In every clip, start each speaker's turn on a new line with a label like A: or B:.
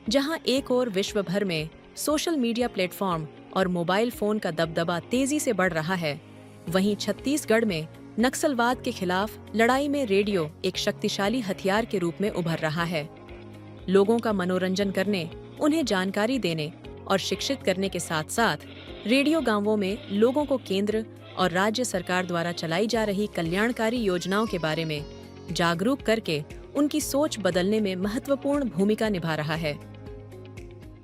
A: जहां एक ओर विश्व भर में सोशल मीडिया प्लेटफॉर्म और मोबाइल फोन का दबदबा तेजी से बढ़ रहा है, वहीं छत्तीसगढ़ में नक्सलवाद के खिलाफ लड़ाई में रेडियो एक शक्तिशाली हथियार के रूप में उभर रहा है। लोगों का मनोरंजन करने, उन्हें जानकारी देने और शिक्षित करने के साथ साथ रेडियो गांवों में लोगों को केंद्र और राज्य सरकार द्वारा चलाई जा रही कल्याणकारी योजनाओं के बारे में जागरूक करके उनकी सोच बदलने में महत्वपूर्ण भूमिका निभा रहा है।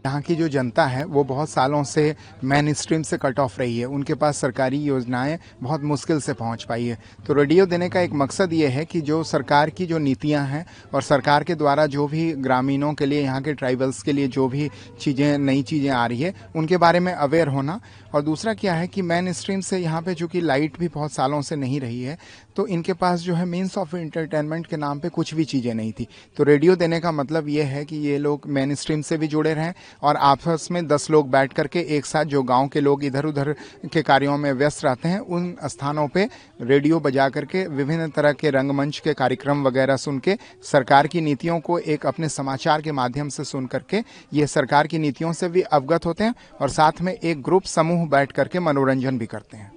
B: यहाँ की जो जनता है वो बहुत सालों से मेन स्ट्रीम से कट ऑफ रही है, उनके पास सरकारी योजनाएं बहुत मुश्किल से पहुंच पाई है। तो रेडियो देने का एक मकसद ये है कि जो सरकार की जो नीतियां हैं और सरकार के द्वारा जो भी ग्रामीणों के लिए, यहाँ के ट्राइबल्स के लिए जो भी चीज़ें, नई चीज़ें आ रही है, उनके बारे में अवेयर होना। और दूसरा क्या है कि मेन स्ट्रीम से यहाँ पे चूँकि लाइट भी बहुत सालों से नहीं रही है, तो इनके पास जो है मीन्स ऑफ एंटरटेनमेंट के नाम पे कुछ भी चीज़ें नहीं थी। तो रेडियो देने का मतलब ये है कि ये लोग मेन स्ट्रीम से भी जुड़े रहें और आपस में 10 लोग बैठ करके एक साथ, जो गांव के लोग इधर उधर के कार्यों में व्यस्त रहते हैं, उन स्थानों पे रेडियो बजा करके विभिन्न तरह के रंगमंच के कार्यक्रम वगैरह सुन के सरकार की नीतियों को एक अपने समाचार के माध्यम से सुन करके ये सरकार की नीतियों से भी अवगत होते हैं और साथ में एक ग्रुप समूह बैठ करके मनोरंजन भी करते हैं।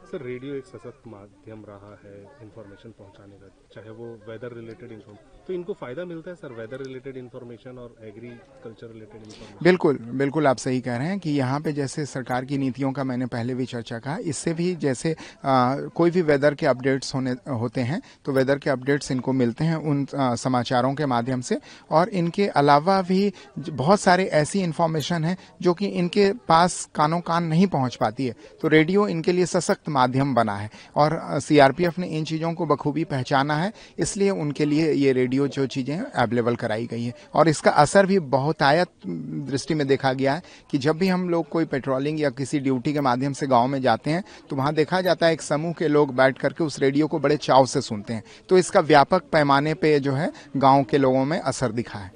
C: सर, रेडियो एक सशक्त माध्यम रहा है इंफॉर्मेशन पहुंचाने का, चाहे वो वेदर रिलेटेड इन्फॉर्मेशन, तो इनको फायदा मिलता है सर, वेदर रिलेटेड इन्फॉर्मेशन और एग्रीकल्चर रिलेटेड इन्फॉर्मेशन?
B: बिल्कुल बिल्कुल, आप सही कह रहे हैं कि यहाँ पे जैसे सरकार की नीतियों का मैंने पहले भी चर्चा कहा, इससे भी जैसे कोई भी वेदर के अपडेट्स होते हैं तो वेदर के अपडेट्स इनको मिलते हैं उन समाचारों के माध्यम से। और इनके अलावा भी बहुत सारे ऐसी इन्फॉर्मेशन है जो कि इनके पास कानों कान नहीं पहुँच पाती है, तो रेडियो इनके लिए सशक्त माध्यम बना है। और सीआरपीएफ ने इन चीज़ों को बखूबी पहचाना है, इसलिए उनके लिए ये रेडियो जो चीज़ें अवेलेबल कराई गई हैं। और इसका असर भी बहुतायत दृष्टि में देखा गया है कि जब भी हम लोग कोई पेट्रोलिंग या किसी ड्यूटी के माध्यम से गांव में जाते हैं तो वहां देखा जाता है एक समूह के लोग बैठ करके उस रेडियो को बड़े चाव से सुनते हैं। तो इसका व्यापक पैमाने पे जो है गांव के लोगों में असर दिखा है।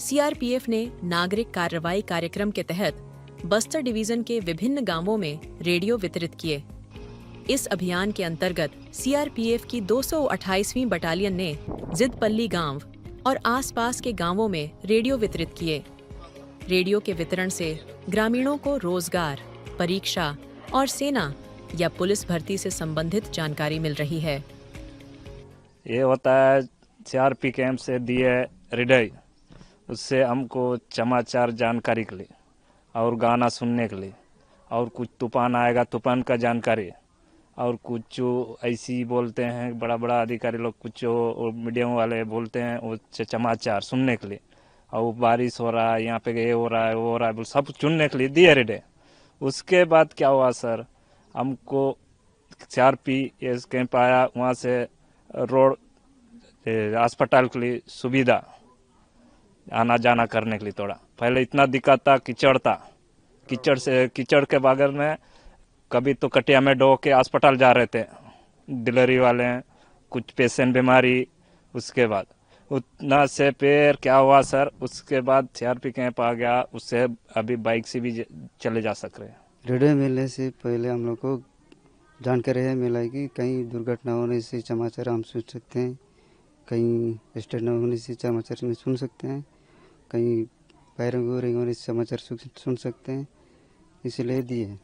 A: सीआरपीएफ ने नागरिक कार्रवाई कार्यक्रम के तहत बस्तर डिवीजन के विभिन्न गांवों में रेडियो वितरित किए। इस अभियान के अंतर्गत सीआरपीएफ की 228वीं बटालियन ने जिदपल्ली गांव और आसपास के गांवों में रेडियो वितरित किए। रेडियो के वितरण से ग्रामीणों को रोजगार, परीक्षा और सेना या पुलिस भर्ती से संबंधित जानकारी मिल रही है।
D: ये होता है सीआरपी कैंप से दिए रेडियो, उससे हमको समाचार जानकारी के लिए और गाना सुनने के लिए, और कुछ तूफान आएगा तूफान का जानकारी, और कुछ जो ऐसी बोलते हैं बड़ा बड़ा अधिकारी लोग, कुछ जो मीडियम वाले बोलते हैं वो समाचार सुनने के लिए, और बारिश हो रहा है यहाँ पे, ये हो रहा है वो हो रहा है, सब सुनने के लिए दिए रेडियो। उसके बाद क्या हुआ सर, हमको सीआरपीएफ कैंप आया, वहाँ से रोड अस्पताल के लिए सुविधा आना जाना करने के लिए थोड़ा पहले इतना दिक्कत था, कीचड़ था, कीचड़ के बगल में कभी तो कटिया में डो के अस्पताल जा रहे थे डिलीवरी वाले, कुछ पेशेंट बीमारी। उसके बाद उतना से फिर क्या हुआ सर, उसके बाद सीआरपी कैंप आ गया, उससे अभी बाइक से भी चले जा सक रहे हैं।
E: रेडियो मिलने से पहले हम लोग को जानकारी है मिला कि कहीं दुर्घटना होने से समाचार हम सुन सकते हैं, कहीं एक्सीडेंट होने से समाचार में सुन सकते हैं, कहीं फायरिंग होने से समाचार सुन सकते हैं, इसलिए दिए हैं।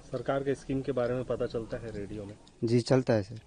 C: सरकार के स्कीम के बारे में पता चलता है रेडियो में?
E: जी चलता है सर।